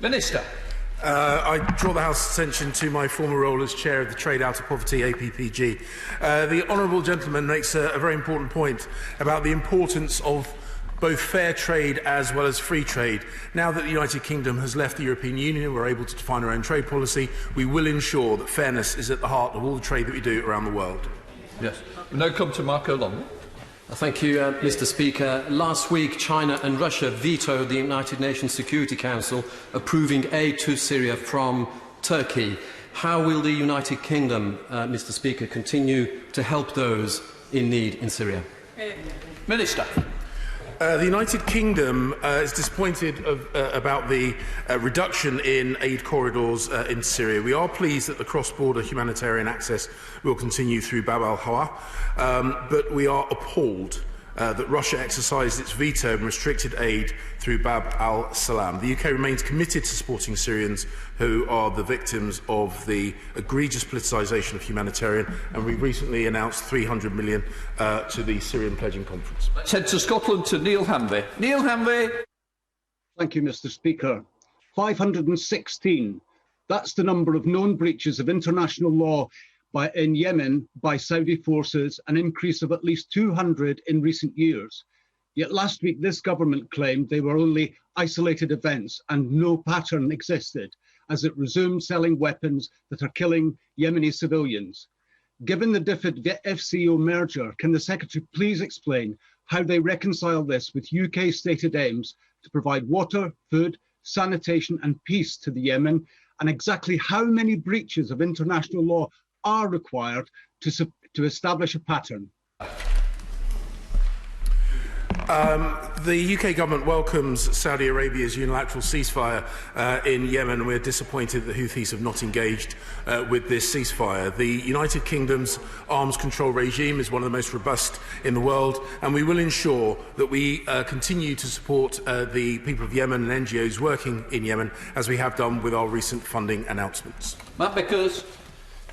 Minister. I draw the House's attention to my former role as Chair of the Trade Out of Poverty APPG. The honourable gentleman makes a very important point about the importance of both fair trade as well as free trade. Now that the United Kingdom has left the European Union, we're able to define our own trade policy. We will ensure that fairness is at the heart of all the trade that we do around the world. Yes. We now come to Marco Long. Thank you, Mr. Speaker. Last week, China and Russia vetoed the United Nations Security Council approving aid to Syria from Turkey. How will the United Kingdom, Mr. Speaker, continue to help those in need in Syria? Minister. The United Kingdom is disappointed about the reduction in aid corridors in Syria. We are pleased that the cross-border humanitarian access will continue through Bab al-Hawa, but we are appalled that Russia exercised its veto and restricted aid through Bab al-Salam. The UK remains committed to supporting Syrians who are the victims of the egregious politicisation of humanitarian, and we recently announced £300 million to the Syrian Pledging Conference. Let's head to Scotland to Neil Hanvey. Neil Hanvey. Thank you, Mr. Speaker. 516. That's the number of known breaches of international law in Yemen by Saudi forces, an increase of at least 200 in recent years. Yet last week, this government claimed they were only isolated events and no pattern existed, as it resumed selling weapons that are killing Yemeni civilians. Given the DFID FCO merger, can the Secretary please explain how they reconcile this with UK stated aims to provide water, food, sanitation and peace to the Yemen, and exactly how many breaches of international law are required to establish a pattern? The UK government welcomes Saudi Arabia's unilateral ceasefire in Yemen. We're disappointed that Houthis have not engaged with this ceasefire. The United Kingdom's arms control regime is one of the most robust in the world, and we will ensure that we continue to support the people of Yemen and NGOs working in Yemen, as we have done with our recent funding announcements. Matt Bickers.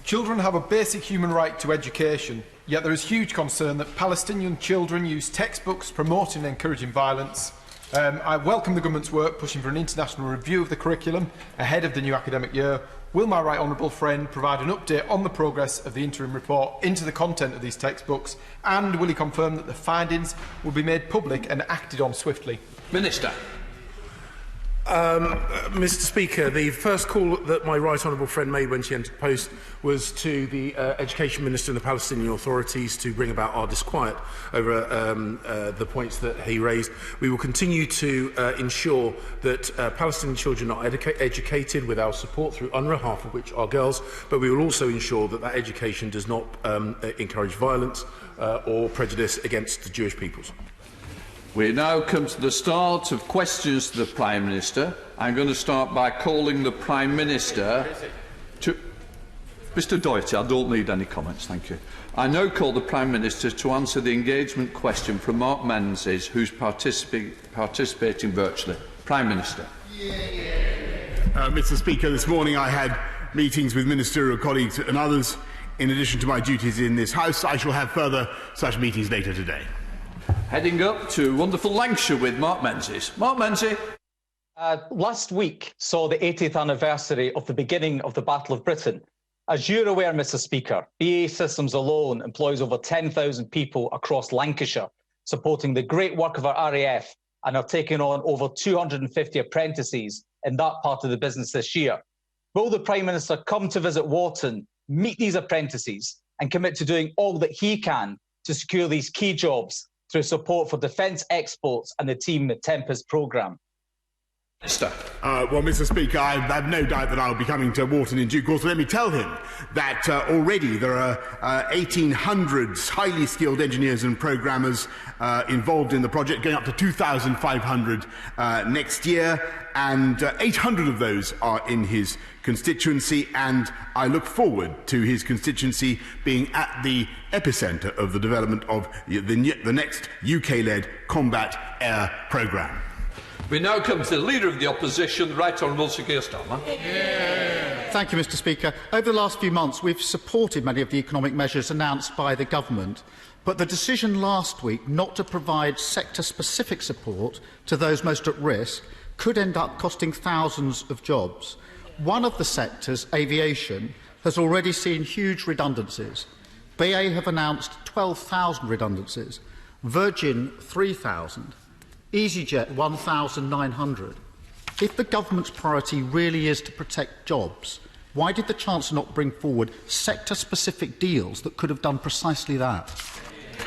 Children have a basic human right to education, yet there is huge concern that Palestinian children use textbooks promoting and encouraging violence. I welcome the government's work pushing for an international review of the curriculum ahead of the new academic year. Will my right honourable friend provide an update on the progress of the interim report into the content of these textbooks, and will he confirm that the findings will be made public and acted on swiftly? Minister. Mr. Speaker, the first call that my right honourable friend made when she entered post was to the Education Minister and the Palestinian authorities to bring about our disquiet over the points that he raised. We will continue to ensure that Palestinian children are educated with our support through UNRWA, half of which are girls, but we will also ensure that that education does not encourage violence or prejudice against the Jewish peoples. We now come to the start of questions to the Prime Minister. I'm going to start by calling the Prime Minister to... Mr Doherty, I don't need any comments, thank you. I now call the Prime Minister to answer the engagement question from Mark Menzies, who's participating virtually. Prime Minister. Mr Speaker, this morning I had meetings with ministerial colleagues and others. In addition to my duties in this House, I shall have further such meetings later today. Heading up to wonderful Lancashire with Mark Menzies. Mark Menzies. Last week saw the 80th anniversary of the beginning of the Battle of Britain. As you're aware, Mr Speaker, BAE Systems alone employs over 10,000 people across Lancashire, supporting the great work of our RAF, and are taking on over 250 apprentices in that part of the business this year. Will the Prime Minister come to visit Wharton, meet these apprentices, and commit to doing all that he can to secure these key jobs through support for defence exports and the Team Tempest programme? Well, Mr Speaker, I have no doubt that I'll be coming to Wharton in due course. Let me tell him that already there are 1,800 highly skilled engineers and programmers involved in the project, going up to 2,500 next year, and 800 of those are in his constituency, and I look forward to his constituency being at the epicentre of the development of the next UK-led combat air programme. We now come to the Leader of the Opposition, Right Honourable Sir Keir Starmer. Thank you, Mr Speaker. Over the last few months, we've supported many of the economic measures announced by the Government, but the decision last week not to provide sector-specific support to those most at risk could end up costing thousands of jobs. One of the sectors, aviation, has already seen huge redundancies. BA have announced 12,000 redundancies, Virgin 3,000, EasyJet 1,900. If the government's priority really is to protect jobs, why did the Chancellor not bring forward sector-specific deals that could have done precisely that?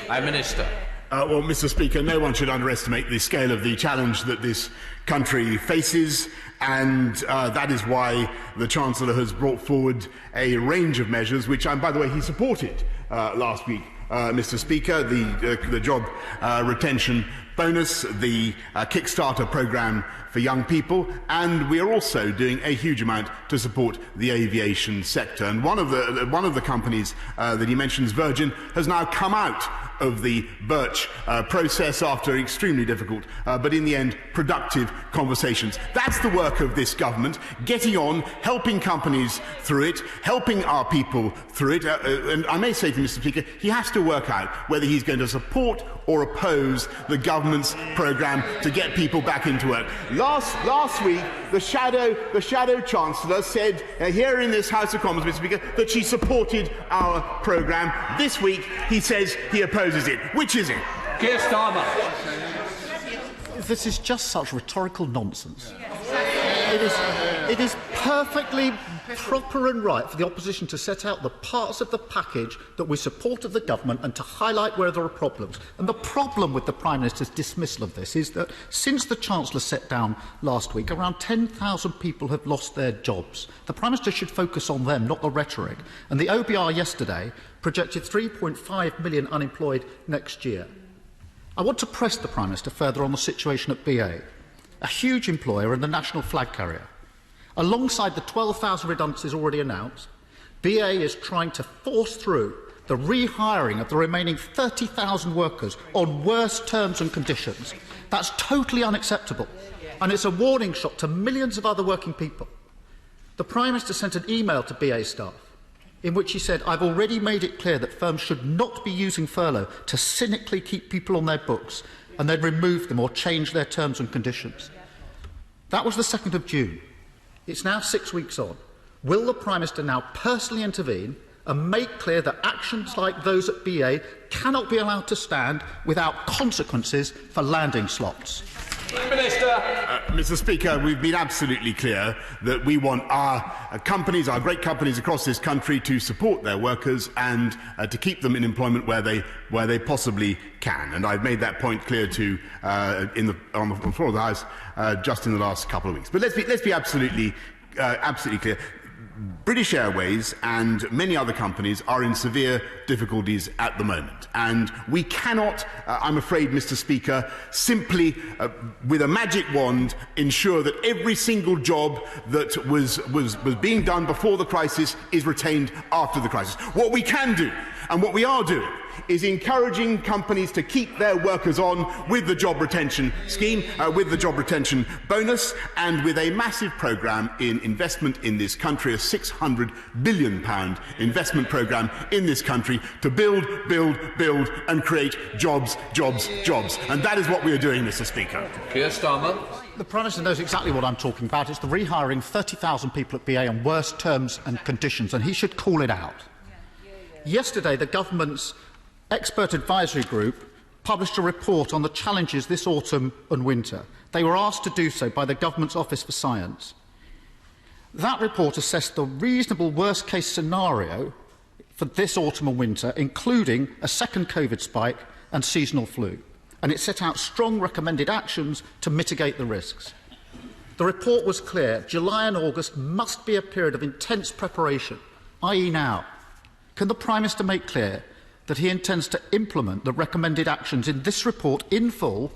Minister. Well, Mr. Speaker, no one should underestimate the scale of the challenge that this country faces, and that is why the Chancellor has brought forward a range of measures, which, by the way, he supported last week, Mr. Speaker, the job retention bonus, the Kickstarter programme for young people, and we are also doing a huge amount to support the aviation sector. And one of the companies that he mentions, Virgin, has now come out of the Birch process after extremely difficult, but in the end, productive conversations. That's the work of this government, getting on, helping companies through it, helping our people through it. And I may say to Mr. Speaker, he has to work out whether he's going to support or oppose the government's programme to get people back into work. Last week, the shadow Chancellor said here in this House of Commons, Mr. Speaker, that she supported our programme. This week, he says he opposes it. Which is it? Keir Starmer. This is just such rhetorical nonsense. It is perfectly proper and right for the opposition to set out the parts of the package that we support of the government and to highlight where there are problems. And the problem with the Prime Minister's dismissal of this is that since the Chancellor sat down last week, around 10,000 people have lost their jobs. The Prime Minister should focus on them, not the rhetoric. And the OBR yesterday projected 3.5 million unemployed next year. I want to press the Prime Minister further on the situation at BA, a huge employer and the national flag carrier. Alongside the 12,000 redundancies already announced, BA is trying to force through the rehiring of the remaining 30,000 workers on worse terms and conditions. That's totally unacceptable, and it's a warning shot to millions of other working people. The Prime Minister sent an email to BA staff in which he said, "I've already made it clear that firms should not be using furlough to cynically keep people on their books and then remove them or change their terms and conditions." That was the 2nd of June. It's now 6 weeks on. Will the Prime Minister now personally intervene and make clear that actions like those at BA cannot be allowed to stand without consequences for landing slots? Minister. Mr. Speaker, we've been absolutely clear that we want our companies, our great companies across this country, to support their workers and to keep them in employment where they possibly can. And I've made that point clear to on the floor of the House just in the last couple of weeks. But let's be absolutely clear. British Airways and many other companies are in severe difficulties at the moment, and we cannot, I'm afraid, Mr. Speaker, simply with a magic wand ensure that every single job that was being done before the crisis is retained after the crisis. What we can do, and what we are doing, is encouraging companies to keep their workers on with the job retention scheme, with the job retention bonus, and with a massive programme in investment in this country, a £600 billion investment programme in this country to build, and create jobs. And that is what we are doing, Mr. Speaker. Keir Starmer. The Prime Minister knows exactly what I'm talking about. It's the rehiring 30,000 people at BA on worse terms and conditions, and he should call it out. Yesterday, the government's expert advisory group published a report on the challenges this autumn and winter. They were asked to do so by the Government's Office for Science. That report assessed the reasonable worst-case scenario for this autumn and winter, including a second COVID spike and seasonal flu, and it set out strong recommended actions to mitigate the risks. The report was clear. July and August must be a period of intense preparation, i.e. now. Can the Prime Minister make clear that he intends to implement the recommended actions in this report in full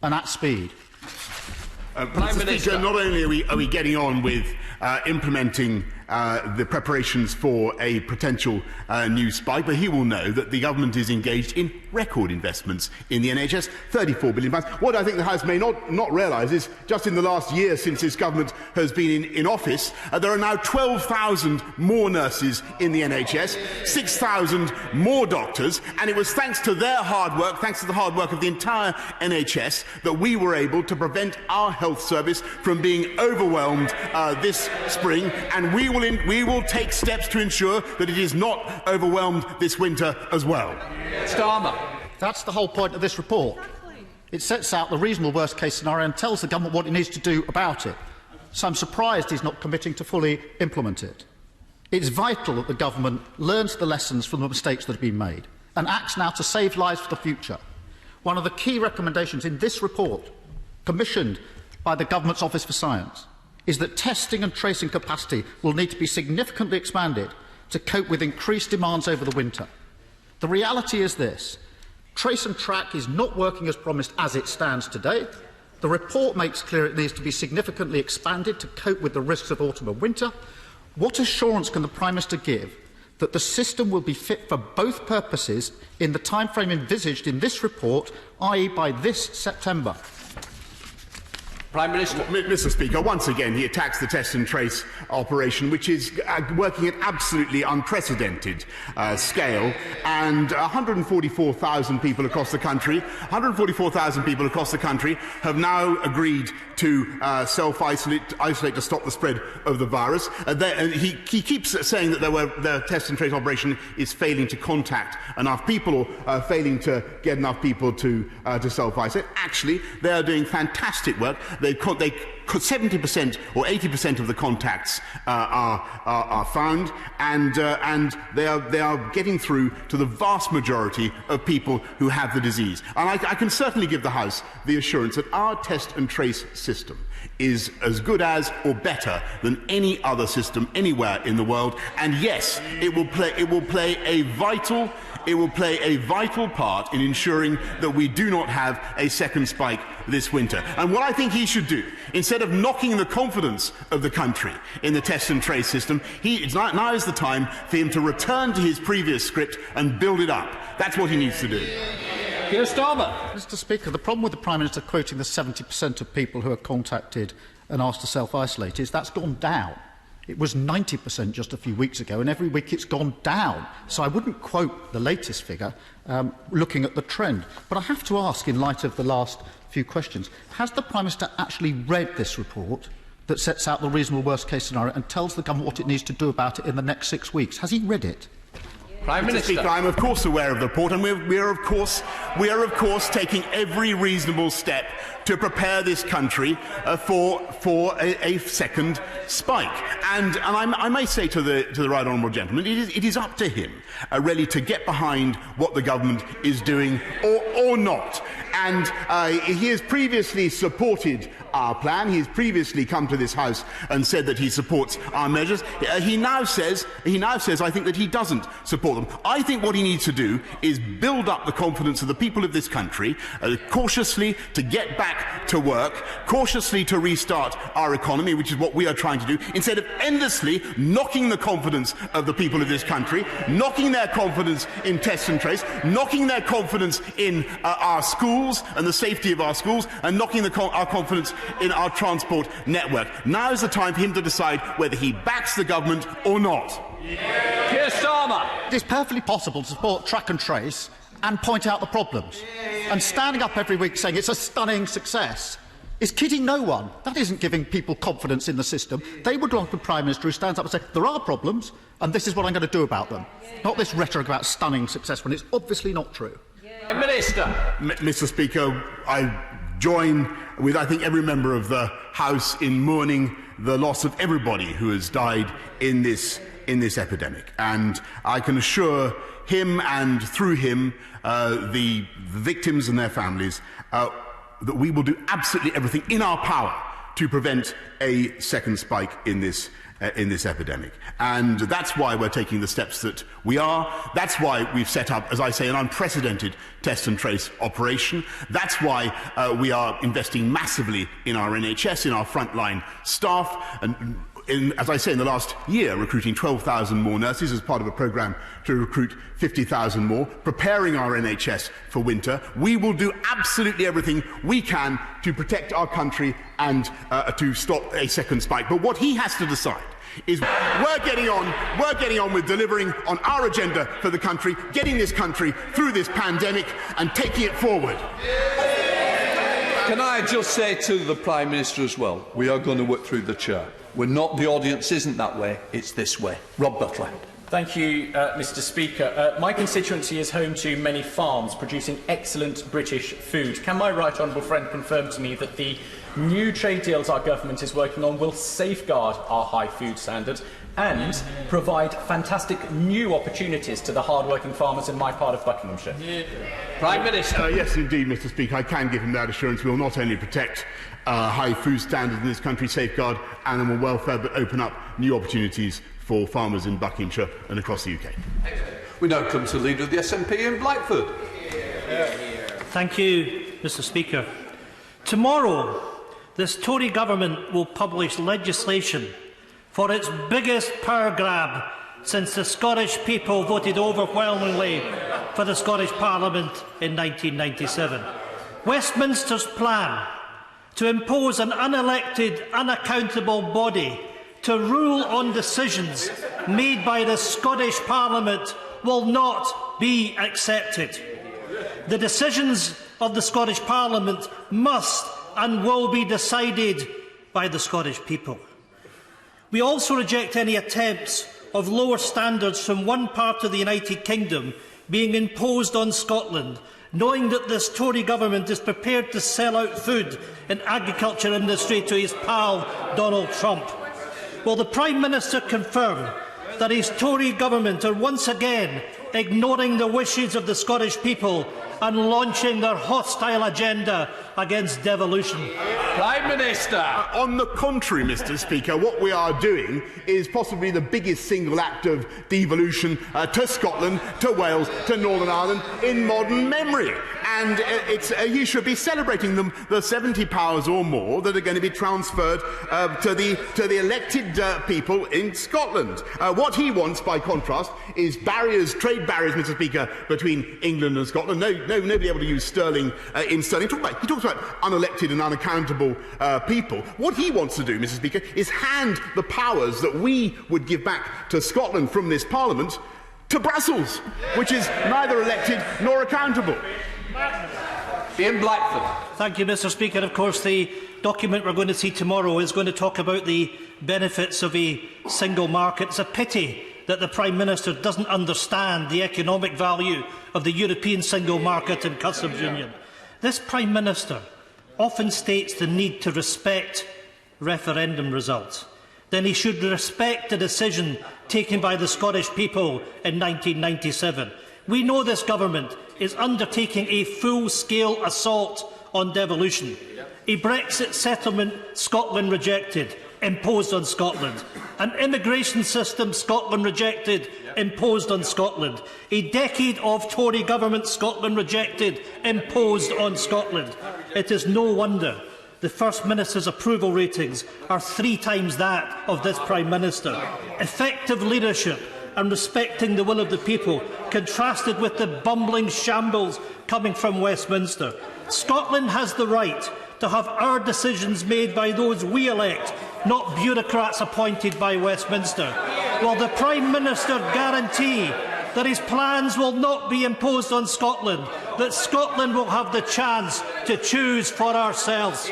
and at speed? Mr. Speaker, not only are we getting on with implementing the preparations for a potential new spike, but he will know that the government is engaged in record investments in the NHS, £34 billion. What I think the House may not realise is just in the last year since this government has been in office, there are now 12,000 more nurses in the NHS, 6,000 more doctors, and it was thanks to their hard work, thanks to the hard work of the entire NHS, that we were able to prevent our health service from being overwhelmed this spring, and we will take steps to ensure that it is not overwhelmed this winter as well. Starmer. That's the whole point of this report. It sets out the reasonable worst-case scenario and tells the government what it needs to do about it. So I'm surprised he's not committing to fully implement it. It's vital that the government learns the lessons from the mistakes that have been made and acts now to save lives for the future. One of the key recommendations in this report, commissioned by the Government's Office for Science, is that testing and tracing capacity will need to be significantly expanded to cope with increased demands over the winter. The reality is this: trace and track is not working as promised as it stands today. The report makes clear it needs to be significantly expanded to cope with the risks of autumn and winter. What assurance can the Prime Minister give that the system will be fit for both purposes in the timeframe envisaged in this report, i.e. by this September? Prime Minister. Mr. Speaker, once again he attacks the test and trace operation, which is working at absolutely unprecedented scale, and 144,000 people across the country, have now agreed to self-isolate to stop the spread of the virus. He keeps saying that the test and trace operation is failing to contact enough people or failing to get enough people to self-isolate. Actually, they are doing fantastic work. 70% or 80% of the contacts are found, and they are getting through to the vast majority of people who have the disease. And I can certainly give the House the assurance that our test and trace system is as good as or better than any other system anywhere in the world. And yes, it will play a vital part in ensuring that we do not have a second spike this winter. And what I think he should do, instead of knocking the confidence of the country in the test and trace system, now is the time for him to return to his previous script and build it up. That's what he needs to do. Mr. Speaker, the problem with the Prime Minister quoting the 70% of people who are contacted and asked to self-isolate is that's gone down. It was 90% just a few weeks ago, and every week it's gone down. So I wouldn't quote the latest figure, looking at the trend. But I have to ask, in light of the last few questions, has the Prime Minister actually read this report that sets out the reasonable worst-case scenario and tells the government what it needs to do about it in the next 6 weeks? Has he read it? Prime Minister. Speaker, I'm of course aware of the report, and we are of course taking every reasonable step to prepare this country for a second spike. And I may say to the right honourable gentleman, it is up to him really to get behind what the government is doing or not. And he has previously supported our plan. He has previously come to this House and said that he supports our measures. He now says, I think, that he doesn't support them. I think what he needs to do is build up the confidence of the people of this country, cautiously to get back to work, cautiously to restart our economy, which is what we are trying to do, instead of endlessly knocking the confidence of the people of this country, knocking their confidence in test and trace, knocking their confidence in our schools and the safety of our schools, and knocking our confidence in our transport network. Now is the time for him to decide whether he backs the government or not. Keir Starmer. It is perfectly possible to support track and trace and point out the problems. And standing up every week saying it's a stunning success is kidding no one. That isn't giving people confidence in the system. They would like a Prime Minister who stands up and says, there are problems, and this is what I'm going to do about them. Not this rhetoric about stunning success when it's obviously not true. Minister. Mr. Speaker, I join with, I think, every member of the House in mourning the loss of everybody who has died in this epidemic. And I can assure him and, through him, the victims and their families that we will do absolutely everything in our power to prevent a second spike in this epidemic. And that's why we're taking the steps that we are. That's why we've set up, as I say, an unprecedented test and trace operation. That's why we are investing massively in our NHS, in our frontline staff, and as I say, in the last year, recruiting 12,000 more nurses as part of a programme to recruit 50,000 more, preparing our NHS for winter. We will do absolutely everything we can to protect our country and to stop a second spike. But what he has to decide is we're getting on with delivering on our agenda for the country, getting this country through this pandemic and taking it forward. Can I just say to the Prime Minister as well, we are going to work through the chair. We're not, the audience isn't that way, it's this way. Rob Butler. Thank you, Mr. Speaker. My constituency is home to many farms producing excellent British food. Can my right honourable friend confirm to me that the new trade deals our government is working on will safeguard our high food standards and provide fantastic new opportunities to the hard-working farmers in my part of Buckinghamshire? Prime Minister. Yes, indeed, Mr. Speaker. I can give him that assurance. We will not only protect high food standards in this country, safeguard animal welfare, but open up new opportunities for farmers in Buckinghamshire and across the UK. We now come to the Leader of the SNP in Blackford. Thank you, Mr. Speaker. Tomorrow, this Tory government will publish legislation for its biggest power grab since the Scottish people voted overwhelmingly for the Scottish Parliament in 1997. Westminster's plan to impose an unelected, unaccountable body to rule on decisions made by the Scottish Parliament will not be accepted. The decisions of the Scottish Parliament must and will be decided by the Scottish people. We also reject any attempts of lower standards from one part of the United Kingdom being imposed on Scotland, knowing that this Tory government is prepared to sell out food and agriculture industry to his pal Donald Trump. Will the Prime Minister confirm that his Tory government are once again ignoring the wishes of the Scottish people and launching their hostile agenda against devolution? Prime Minister. On the contrary, Mr. Speaker, what we are doing is possibly the biggest single act of devolution to Scotland, to Wales, to Northern Ireland in modern memory. And you should be celebrating them, the 70 powers or more that are going to be transferred to the elected people in Scotland. What he wants, by contrast, is trade barriers, Mr. Speaker, between England and Scotland. Nobody able to use sterling in sterling. He talks about unelected and unaccountable people. What he wants to do, Mr. Speaker, is hand the powers that we would give back to Scotland from this Parliament to Brussels, which is neither elected nor accountable. Ian Blackford. Thank you, Mr. Speaker. Of course, the document we're going to see tomorrow is going to talk about the benefits of a single market. It's a pity that the Prime Minister doesn't understand the economic value of the European single market and customs union. This Prime Minister often states the need to respect referendum results. Then he should respect the decision taken by the Scottish people in 1997. We know this government is undertaking a full-scale assault on devolution. A Brexit settlement Scotland rejected, imposed on Scotland. An immigration system Scotland rejected, imposed on Scotland. A decade of Tory government Scotland rejected, imposed on Scotland. It is no wonder the First Minister's approval ratings are 3 times that of this Prime Minister. Effective leadership and respecting the will of the people, contrasted with the bumbling shambles coming from Westminster. Scotland has the right to have our decisions made by those we elect, not bureaucrats appointed by Westminster. Will the Prime Minister guarantee that his plans will not be imposed on Scotland, that Scotland will have the chance to choose for ourselves?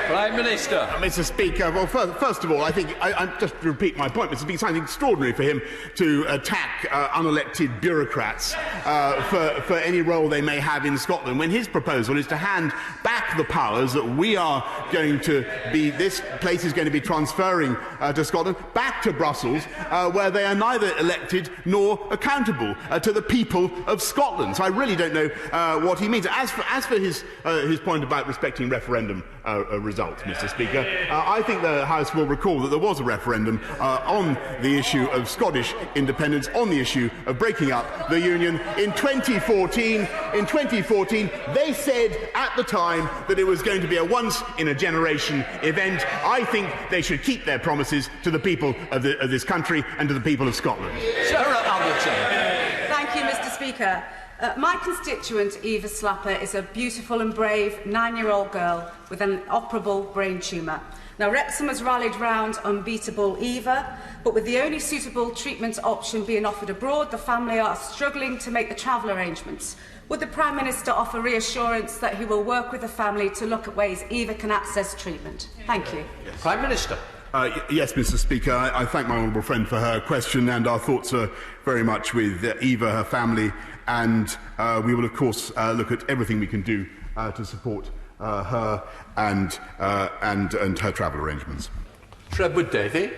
Prime Minister. Mr. Speaker, well, first of all, I think, just to repeat my point, Mr. Speaker, it's something extraordinary for him to attack unelected bureaucrats for any role they may have in Scotland, when his proposal is to hand back the powers that we are going to be, this place is going to be transferring to Scotland, back to Brussels, where they are neither elected nor accountable to the people of Scotland. So I really don't know what he means. As for his point about respecting referendum results, result, Mr. Speaker. I think the House will recall that there was a referendum on the issue of Scottish independence, on the issue of breaking up the Union in 2014. In 2014, they said at the time that it was going to be a once-in-a-generation event. I think they should keep their promises to the people of this country and to the people of Scotland. Thank you, Mr. Speaker. My constituent, Eva Slapper, is a beautiful and brave 9-year-old girl with an operable brain tumour. Now, Wrexham has rallied round unbeatable Eva, but with the only suitable treatment option being offered abroad, the family are struggling to make the travel arrangements. Would the Prime Minister offer reassurance that he will work with the family to look at ways Eva can access treatment? Thank you. Yes. Prime Minister. Yes, Mr. Speaker. I thank my honourable friend for her question, and our thoughts are very much with Eva, her family, and we will, of course, look at everything we can do to support her and her travel arrangements. Trevor Davey.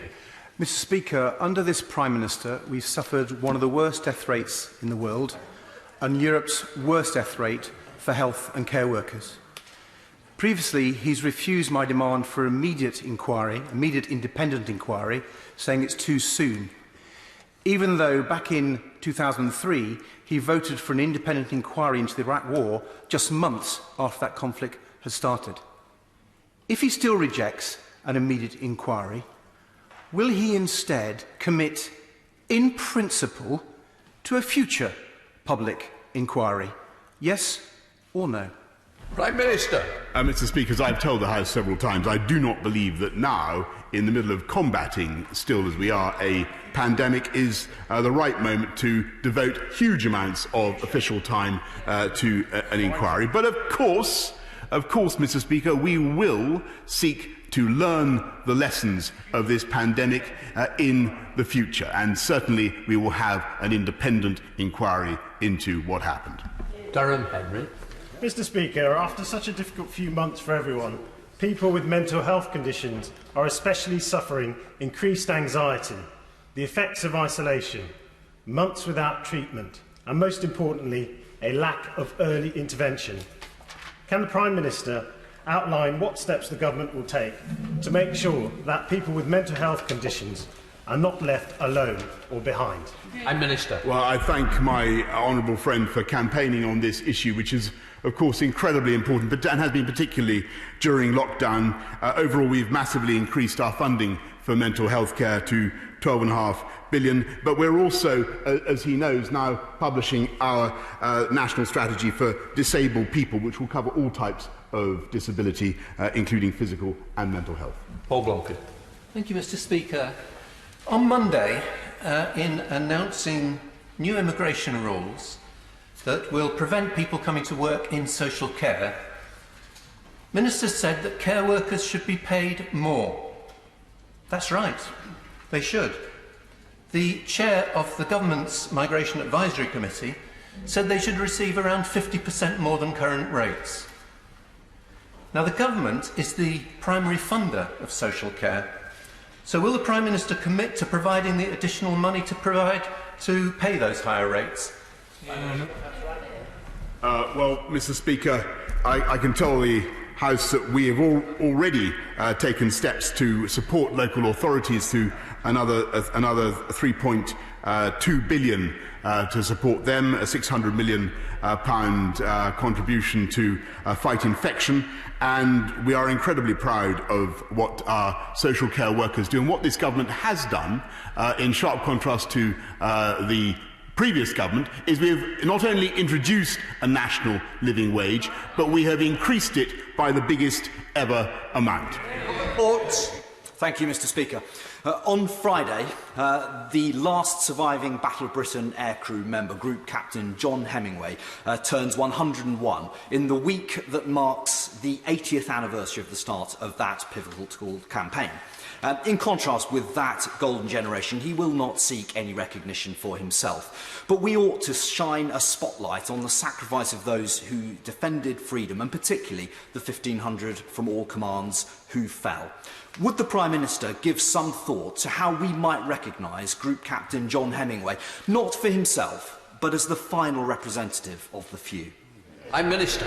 Mr. Speaker, under this Prime Minister, we've suffered one of the worst death rates in the world and Europe's worst death rate for health and care workers. Previously, he's refused my demand for immediate independent inquiry, saying it's too soon, even though back in 2003 he voted for an independent inquiry into the Iraq War just months after that conflict had started. If he still rejects an immediate inquiry, will he instead commit, in principle, to a future public inquiry? Yes or no? Prime Minister. Mr. Speaker, as I've told the House several times, I do not believe that now, in the middle of combating, still as we are, a pandemic, is the right moment to devote huge amounts of official time to an inquiry. But of course, Mr. Speaker, we will seek to learn the lessons of this pandemic in the future, and certainly we will have an independent inquiry into what happened. Durham Henry. Mr. Speaker, after such a difficult few months for everyone, people with mental health conditions are especially suffering increased anxiety, the effects of isolation, months without treatment, and most importantly, a lack of early intervention. Can the Prime Minister outline what steps the government will take to make sure that people with mental health conditions are not left alone or behind? Prime Minister. Well, I thank my honourable friend for campaigning on this issue, which is, of course, incredibly important, and has been particularly during lockdown. Overall, we've massively increased our funding for mental health care to £12.5 billion, but we're also, as he knows, now publishing our national strategy for disabled people, which will cover all types of disability, including physical and mental health. Paul Blanket. Thank you, Mr. Speaker. On Monday, in announcing new immigration rules that will prevent people coming to work in social care, ministers said that care workers should be paid more. That's right, they should. The chair of the government's Migration Advisory Committee said they should receive around 50% more than current rates. Now, the government is the primary funder of social care. So will the Prime Minister commit to providing the additional money to pay those higher rates? Well, Mr. Speaker, I can tell the House that we have already taken steps to support local authorities through another £3.2 billion to support them, a £600 million contribution to fight infection, and we are incredibly proud of what our social care workers do and what this government has done, in sharp contrast to the previous government, is we have not only introduced a national living wage, but we have increased it by the biggest ever amount. Thank you, Mr. Speaker. On Friday, the last surviving Battle of Britain aircrew member, Group Captain John Hemingway, turns 101 in the week that marks the 80th anniversary of the start of that pivotal campaign. In contrast with that golden generation, he will not seek any recognition for himself. But we ought to shine a spotlight on the sacrifice of those who defended freedom, and particularly the 1,500 from all commands who fell. Would the Prime Minister give some thought to how we might recognise Group Captain John Hemingway, not for himself, but as the final representative of the few? Prime Minister.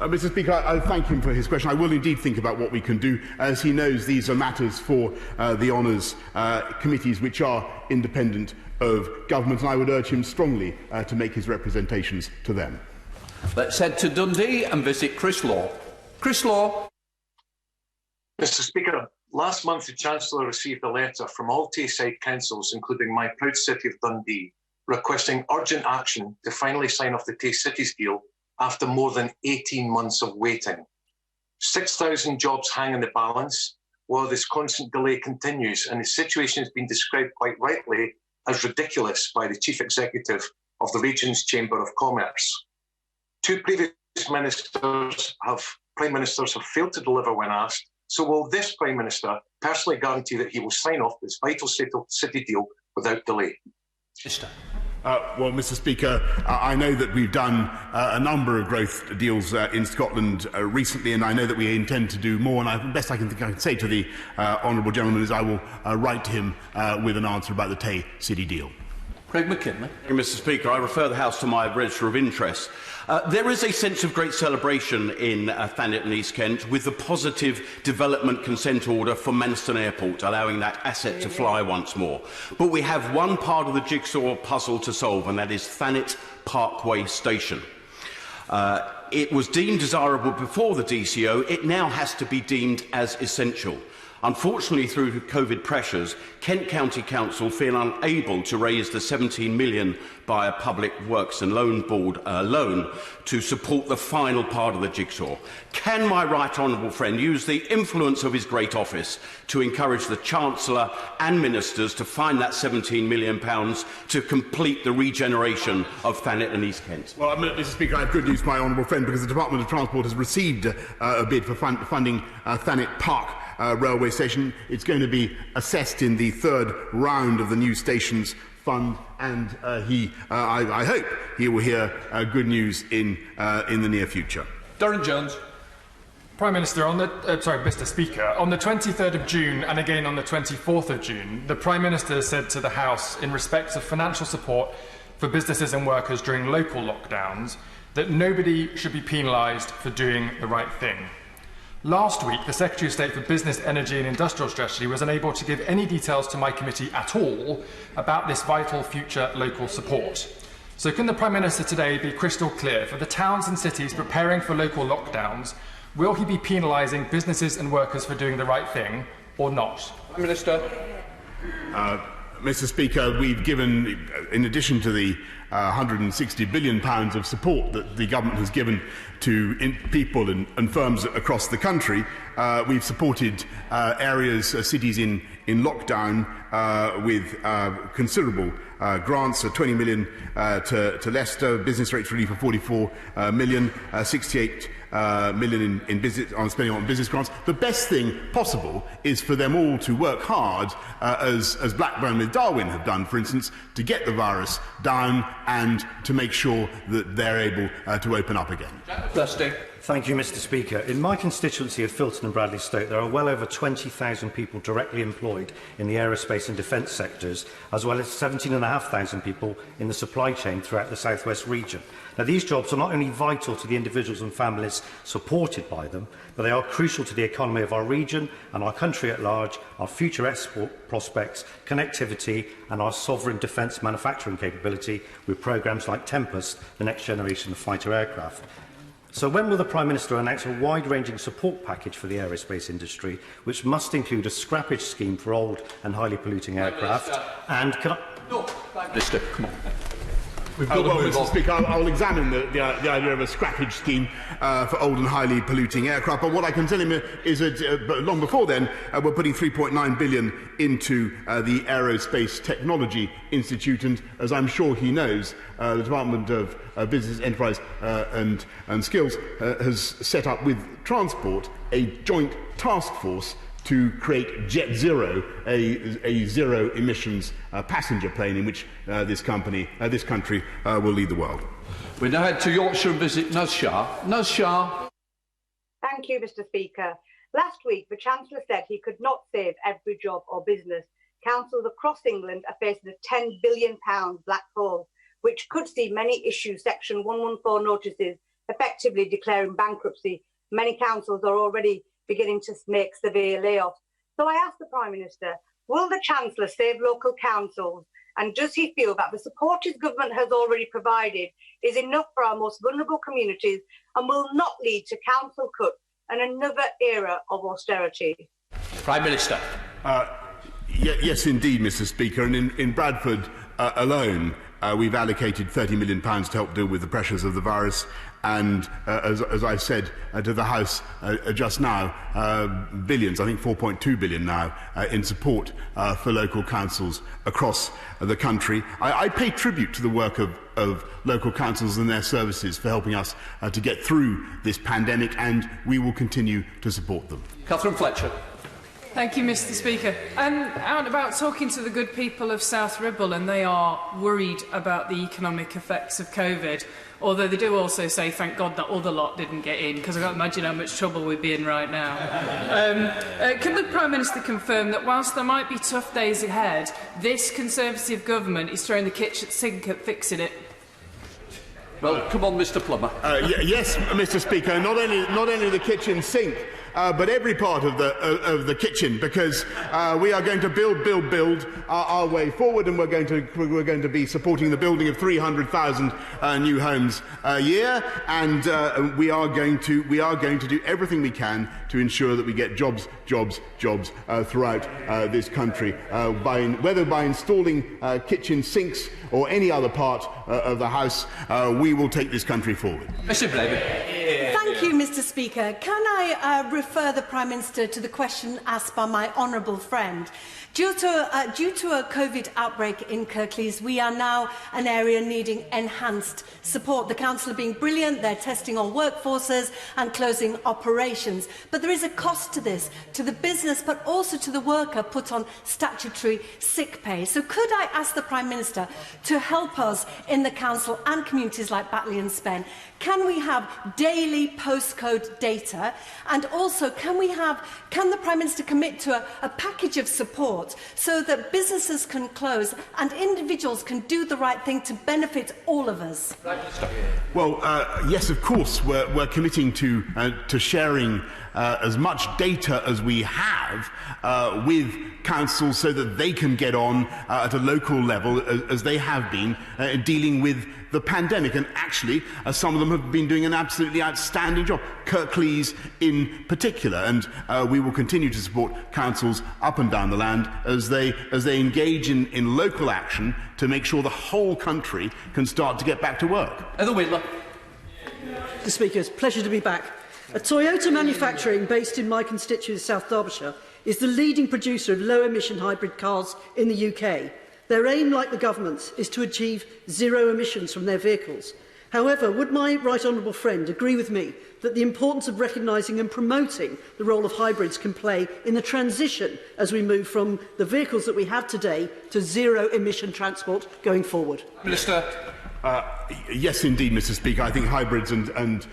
Mr. Speaker, I thank him for his question. I will indeed think about what we can do. As he knows, these are matters for the Honours committees, which are independent of government, and I would urge him strongly to make his representations to them. Let's head to Dundee and visit Chris Law. Chris Law. Mr. Speaker, last month the Chancellor received a letter from all Tayside councils, including my proud city of Dundee, requesting urgent action to finally sign off the Tay Cities deal after more than 18 months of waiting. 6,000 jobs hang in the balance while this constant delay continues, and the situation has been described quite rightly as ridiculous by the Chief Executive of the Region's Chamber of Commerce. Two previous Prime Ministers have failed to deliver when asked, so will this Prime Minister personally guarantee that he will sign off this vital city deal without delay? Well, Mr. Speaker, I know that we've done a number of growth deals in Scotland recently, and I know that we intend to do more. And the best I can say to the honourable gentleman is I will write to him with an answer about the Tay City deal. Craig McKinley. Mr. Speaker, I refer the House to my register of interest. There is a sense of great celebration in Thanet and East Kent with the positive development consent order for Manston Airport, allowing that asset to fly once more. But we have one part of the jigsaw puzzle to solve, and that is Thanet Parkway Station. It was deemed desirable before the DCO. It now has to be deemed as essential. Unfortunately, through COVID pressures, Kent County Council feel unable to raise the £17 million by a Public Works and Loan Board loan to support the final part of the jigsaw. Can my right honourable friend use the influence of his great office to encourage the Chancellor and Ministers to find that £17 million to complete the regeneration of Thanet and East Kent? Well, Mr. Speaker, I have good news for my honourable friend, because the Department of Transport has received a bid for funding Thanet Park railway station. It's going to be assessed in the third round of the new stations fund, and I hope he will hear good news in the near future. Darren Jones. Prime Minister, Mr. Speaker, on the 23rd of June and again on the 24th of June, the Prime Minister said to the House, in respect of financial support for businesses and workers during local lockdowns, that nobody should be penalised for doing the right thing. Last week, the Secretary of State for Business, Energy and Industrial Strategy was unable to give any details to my committee at all about this vital future local support. So can the Prime Minister today be crystal clear for the towns and cities preparing for local lockdowns? Will he be penalising businesses and workers for doing the right thing or not? Prime Minister. Mr. Speaker, we've given, in addition to the £160 billion of support that the government has given to people and firms across the country, we've supported areas, cities in lockdown with considerable grants, 20 million to Leicester, business rates relief of 44 million, 68 million in business, on spending on business grants. The best thing possible is for them all to work hard, as Blackburn with Darwin have done, for instance, to get the virus down and to make sure that they're able to open up again. Thank you, Mr. Speaker. In my constituency of Filton and Bradley Stoke, there are well over 20,000 people directly employed in the aerospace and defence sectors, as well as 17,500 people in the supply chain throughout the South West region. Now, these jobs are not only vital to the individuals and families supported by them, but they are crucial to the economy of our region and our country at large, our future export prospects, connectivity and our sovereign defence manufacturing capability with programmes like Tempest, the next generation of fighter aircraft. So when will the Prime Minister announce a wide-ranging support package for the aerospace industry, which must include a scrappage scheme for old and highly polluting aircraft? And can I... No, Minister, come on. Mr. Speaker, I'll examine the idea of a scrappage scheme for old and highly polluting aircraft. But what I can tell him is that long before then, we're putting £3.9 billion into the Aerospace Technology Institute, and as I'm sure he knows, the Department of Business, Enterprise and Skills has set up with Transport a joint task force to create Jet Zero, a zero-emissions passenger plane in which this country will lead the world. We now head to Yorkshire and visit Naz Shah. Naz Shah. Thank you, Mr. Speaker. Last week, the Chancellor said he could not save every job or business. Councils across England are facing a £10 billion black hole, which could see many issue Section 114 notices effectively declaring bankruptcy. Many councils are already beginning to make severe layoffs. So I ask the Prime Minister, will the Chancellor save local councils? And does he feel that the support his government has already provided is enough for our most vulnerable communities and will not lead to council cuts and another era of austerity? Prime Minister. Yes, indeed, Mr. Speaker. And in Bradford alone, we've allocated £30 million to help deal with the pressures of the virus. And as I said to the House just now, billions, I think 4.2 billion now, in support for local councils across the country. I pay tribute to the work of local councils and their services for helping us to get through this pandemic, and we will continue to support them. Catherine Fletcher. Thank you, Mr. Speaker. I'm out and about talking to the good people of South Ribble, and they are worried about the economic effects of COVID. Although they do also say, thank God that other lot didn't get in, because I can't imagine how much trouble we'd be in right now. Can the Prime Minister confirm that whilst there might be tough days ahead, this Conservative government is throwing the kitchen sink at fixing it? Well, come on, Mr. Plummer. Yes, Mr. Speaker. Not only the kitchen sink, but every part of the kitchen, because we are going to build our way forward, and we're going to be supporting the building of 300,000 new homes a year, and we are going to do everything we can to ensure that we get jobs throughout this country, whether by installing kitchen sinks or any other part of the house. We will take this country forward. Mr. Blaven. Thank you, Mr. Speaker. Can I refer the Prime Minister to the question asked by my honourable friend? Due to a COVID outbreak in Kirklees, we are now an area needing enhanced support. The Council are being brilliant. They're testing on workforces and closing operations. But there is a cost to this, to the business, but also to the worker put on statutory sick pay. So could I ask the Prime Minister to help us in the Council and communities like Batley and Spen? Can we have daily postcode data? And also, can the Prime Minister commit to a package of support so that businesses can close and individuals can do the right thing to benefit all of us? Well, yes, of course, we're committing to sharing as much data as we have with councils so that they can get on at a local level as they have been dealing with the pandemic. And actually, some of them have been doing an absolutely outstanding job, Kirklees in particular. And we will continue to support councils up and down the land as they engage in local action to make sure the whole country can start to get back to work. Heather Whitler. Mr. Speaker, it's a pleasure to be back. Toyota Manufacturing, based in my constituency, South Derbyshire, is the leading producer of low-emission hybrid cars in the UK. Their aim, like the government's, is to achieve zero emissions from their vehicles. However, would my right honourable friend agree with me that the importance of recognising and promoting the role of hybrids can play in the transition as we move from the vehicles that we have today to zero-emission transport going forward? Minister. Yes, indeed, Mr. Speaker. I think hybrids and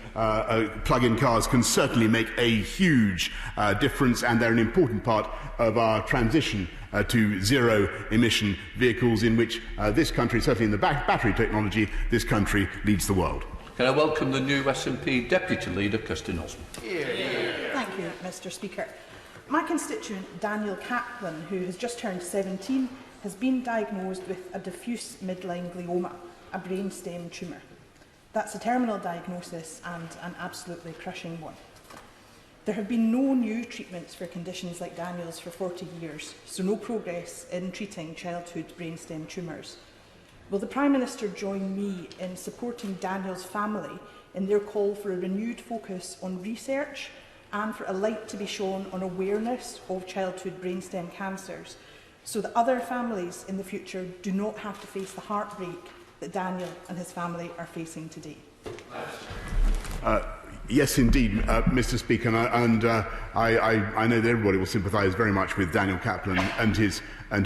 plug-in cars can certainly make a huge difference, and they're an important part of our transition to zero-emission vehicles, in which this country, certainly in the battery technology, this country leads the world. Can I welcome the new SNP Deputy Leader, Kirstin Osmond? Thank you, Mr. Speaker. My constituent, Daniel Kaplan, who has just turned 17, has been diagnosed with a diffuse midline glioma, a brainstem tumour. That's a terminal diagnosis and an absolutely crushing one. There have been no new treatments for conditions like Daniel's for 40 years, so no progress in treating childhood brainstem tumours. Will the Prime Minister join me in supporting Daniel's family in their call for a renewed focus on research and for a light to be shone on awareness of childhood brainstem cancers, so that other families in the future do not have to face the heartbreak that Daniel and his family are facing today? Yes, indeed, Mr. Speaker, and I know that everybody will sympathise very much with Daniel Kaplan and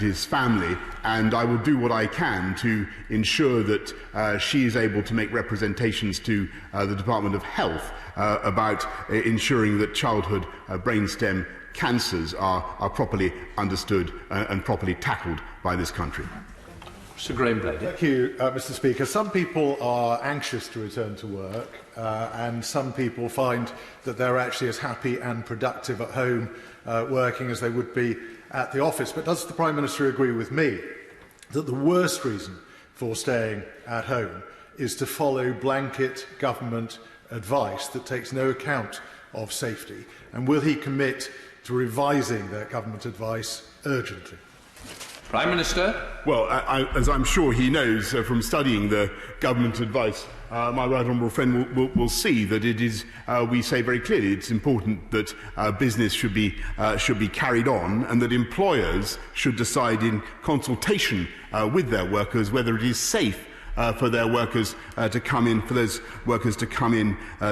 his family, and I will do what I can to ensure that she is able to make representations to the Department of Health about ensuring that childhood brainstem cancers are properly understood and properly tackled by this country. Mr Greenblatt. Thank you, Mr Speaker. Some people are anxious to return to work and some people find that they're actually as happy and productive at home working as they would be at the office. But does the Prime Minister agree with me that the worst reason for staying at home is to follow blanket government advice that takes no account of safety? And will he commit to revising that government advice urgently? Prime Minister. Well, as I'm sure he knows from studying the government advice, my right honourable friend will see that it is, we say very clearly, it's important that business should be carried on, and that employers should decide in consultation with their workers whether it is safe for their workers to come in,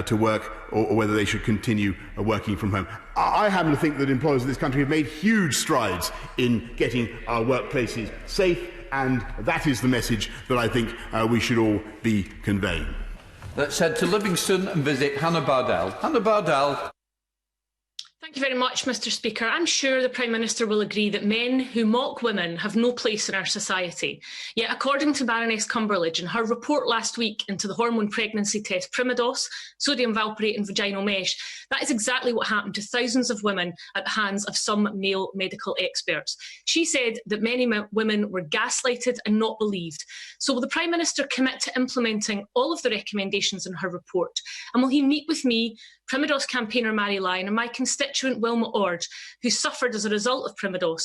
to work, or whether they should continue working from home. I happen to think that employers in this country have made huge strides in getting our workplaces safe, and that is the message that I think we should all be conveying. Let's head to Livingston and visit Hannah Bardell. Hannah Bardell. Thank you very much, Mr Speaker. I'm sure the Prime Minister will agree that men who mock women have no place in our society. Yet, according to Baroness Cumberledge in her report last week into the hormone pregnancy test Primidos, sodium valproate and vaginal mesh, that is exactly what happened to thousands of women at the hands of some male medical experts. She said that many women were gaslighted and not believed. So will the Prime Minister commit to implementing all of the recommendations in her report? And will he meet with me, Primidos campaigner Mary Lyon, and my constituent Wilma Ord, who suffered as a result of Primidos,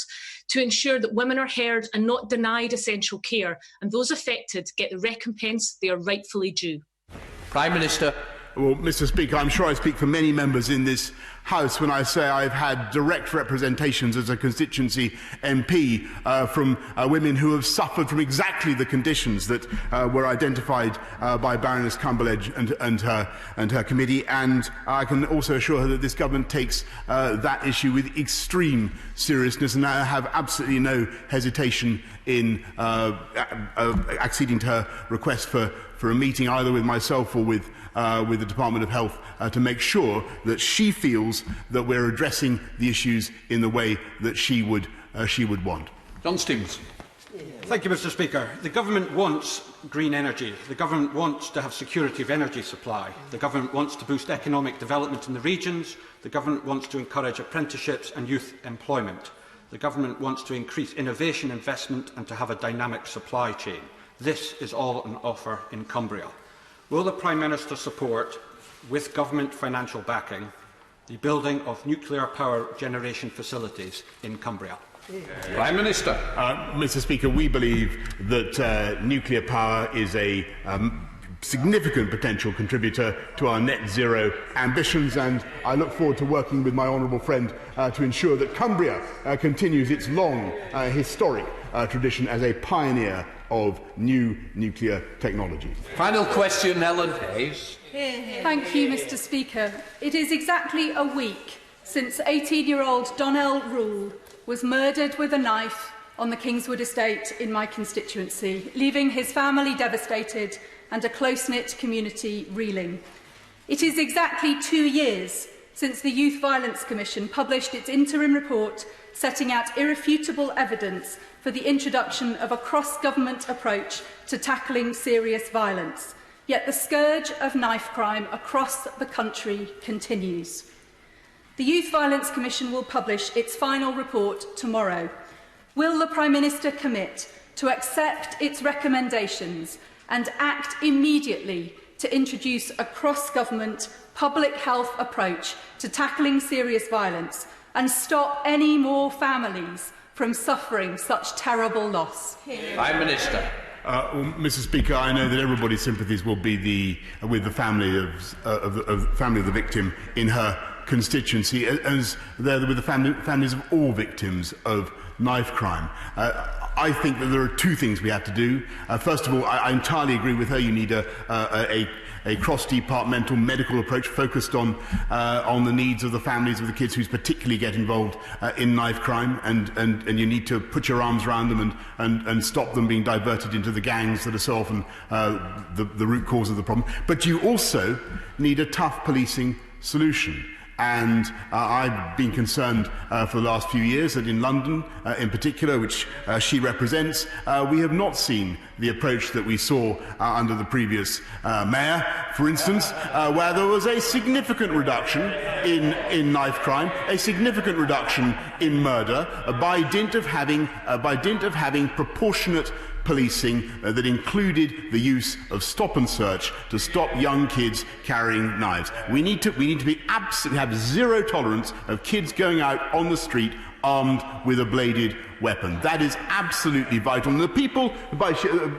to ensure that women are heard and not denied essential care, and those affected get the recompense they are rightfully due? Prime Minister. Well, Mr Speaker, I'm sure I speak for many members in this House when I say I've had direct representations as a constituency MP from women who have suffered from exactly the conditions that were identified by Baroness Cumberledge and her committee, and I can also assure her that this government takes that issue with extreme seriousness, and I have absolutely no hesitation in acceding to her request for a meeting either with myself or with the Department of Health to make sure that she feels that we're addressing the issues in the way that she would want. John Stevenson. Thank you, Mr Speaker. The Government wants green energy. The Government wants to have security of energy supply. The Government wants to boost economic development in the regions. The Government wants to encourage apprenticeships and youth employment. The Government wants to increase innovation investment and to have a dynamic supply chain. This is all on offer in Cumbria. Will the Prime Minister support, with government financial backing, the building of nuclear power generation facilities in Cumbria? Prime Minister. Mr Speaker, we believe that nuclear power is a significant potential contributor to our net zero ambitions, and I look forward to working with my honourable friend to ensure that Cumbria continues its long historic tradition as a pioneer of new nuclear technology. Final question, Ellen Hayes. Thank you, Mr Speaker. It is exactly a week since 18-year-old Donnell Rule was murdered with a knife on the Kingswood estate in my constituency, leaving his family devastated and a close-knit community reeling. It is exactly 2 years since the Youth Violence Commission published its interim report setting out irrefutable evidence for the introduction of a cross-government approach to tackling serious violence. Yet the scourge of knife crime across the country continues. The Youth Violence Commission will publish its final report tomorrow. Will the Prime Minister commit to accept its recommendations and act immediately to introduce a cross-government public health approach to tackling serious violence and stop any more families from suffering such terrible loss? Prime Minister. Mr Speaker, I know that everybody's sympathies will be with the family of the victim in her constituency, as they're with the families of all victims of knife crime. I think that there are two things we have to do. First of all, I entirely agree with her. You need a cross-departmental medical approach focused on the needs of the families of the kids who particularly get involved in knife crime, and you need to put your arms around them and stop them being diverted into the gangs that are so often the root cause of the problem. But you also need a tough policing solution. And I've been concerned for the last few years that in London, in particular, which she represents, we have not seen the approach that we saw under the previous mayor, for instance, where there was a significant reduction in knife crime, a significant reduction in murder, by dint of having proportionate policing that included the use of stop and search to stop young kids carrying knives. We need to be absolutely have zero tolerance of kids going out on the street armed with a bladed weapon. That is absolutely vital. And the people,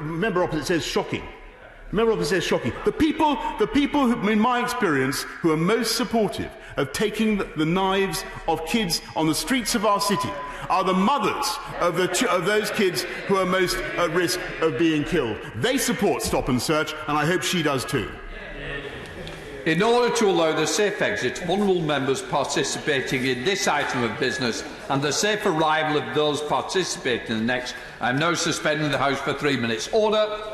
member opposite says shocking. Member opposite says shocking. The people who, in my experience, who are most supportive of taking the knives of kids on the streets of our city are the mothers of those kids who are most at risk of being killed. They support stop and search, and I hope she does too. In order to allow the safe exit of honourable members participating in this item of business and the safe arrival of those participating in the next, I am now suspending the House for 3 minutes. Order.